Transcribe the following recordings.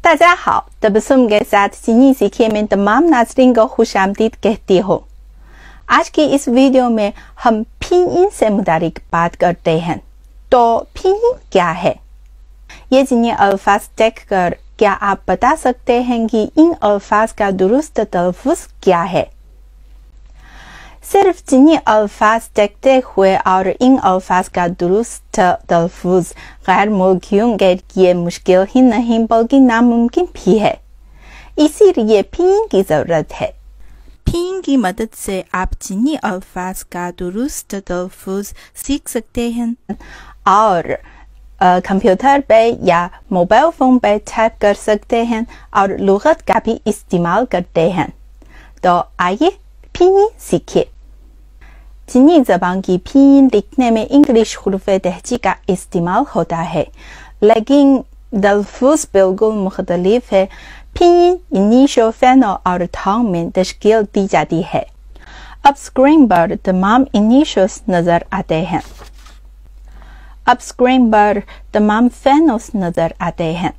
大家好, तबस्सुम के साथ चीनी सीखिए में तमाम नाज़रीन को खुशामदीद कहती हो। आज की इस वीडियो में हम पिनयिन से मुतालिक बात करते हैं। तो पिनयिन क्या है? ये जिन्हें अल्फाज देख कर क्या आप बता सकते हैं कि इन अल्फाज का दुरुस्त तलफ़ुज़ क्या है? सिर्फ जिन्हें अल्फाज देखते हुए और इन अल्फाज का दुरुस्त तलफ़ुज़ गैर मुल्कियों के लिए मुश्किल ही नहीं बल्कि नामुमकिन भी है। इसीलिए पिनयिन की ज़रूरत है। पिनयिन की मदद से आप जिन्हें अल्फाज का दुरुस्त तलफ़ुज़ सीख सकते हैं और कंप्यूटर पे या मोबाइल फ़ोन पे टाइप कर सकते हैं और लुग़त का भी इस्तेमाल करते हैं। तो आइए पिनयिन सीखिए। चीनी ज़बान की पिनयिन लिखने में इंग्लिश हुरूफ़ तहजी का इस्तेमाल होता है, लेकिन तलफ़ुज़ बिल्कुल मुख्तलिफ है। पिनयिन इनिशियल फ़ेनो और थॉन्ग में तश्कील दी जाती है। अब स्क्रीन पर तमाम इनिशियल्स नज़र आते हैं। अब स्क्रीन पर तमाम फ़ेनोस नज़र आते हैं।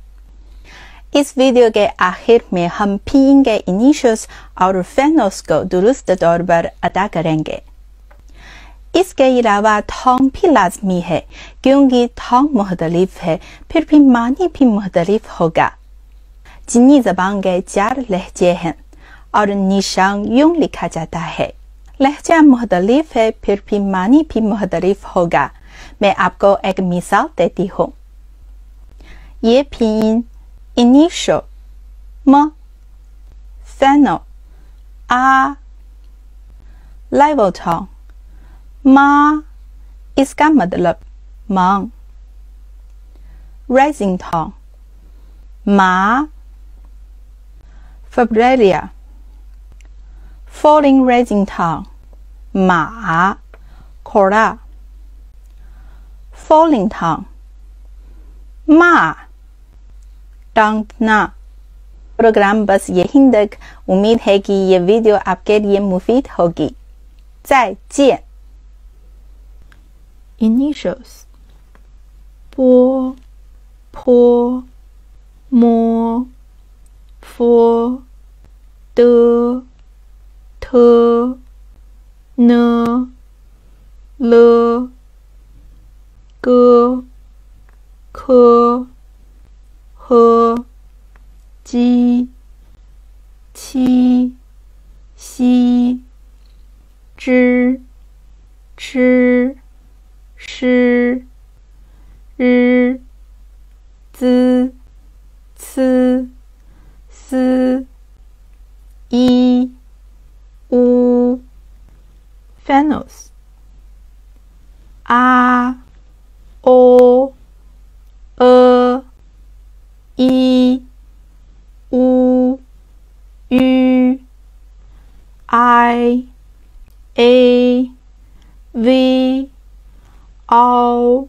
इस वीडियो के आखिर में हम पिनयिन के इनिशियल्स और फ़ेनोस को दुरुस्त तौर पर अदा करेंगे। इसके अलावा थॉन्ग भी लाजमी है, क्योंकि थॉन्ग मुख्तलिफ है, फिर भी मानी भी मुख्तलिफ होगा। चीनी ज़बान के 4 लहजे हैं और निशान यूं लिखा जाता है। लहजा मुख्तलिफ है, फिर भी मानी भी मुख्तलिफ होगा। मैं आपको एक मिसाल देती हूँ। ये पिनयिन इनिशियल म, फ़ेनो आ, लेवल थॉन्ग मा, इसका मतलब मांग। राइजिंग थॉन्ग मा, फेब्रेरिया। फॉलिंग राइजिंग थॉन्ग मा, खोड़ा। फॉलिंग थॉन्ग मा, टांगना। प्रोग्राम बस यहीं तक। उम्मीद है कि ये वीडियो आपके लिए मुफीद होगी। 再见。Initials 波、坡、摸、佛、的、特、呢、了、个、科、和、基、七、西、知、吃、诗、日、资、次、思、一、乌、Phonos 啊、o、一、乌、u、i、a、v、ao、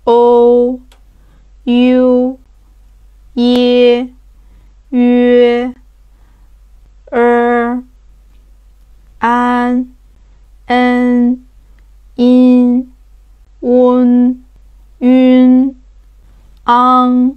o、u、耶、约、安、n、in、温、晕、ang、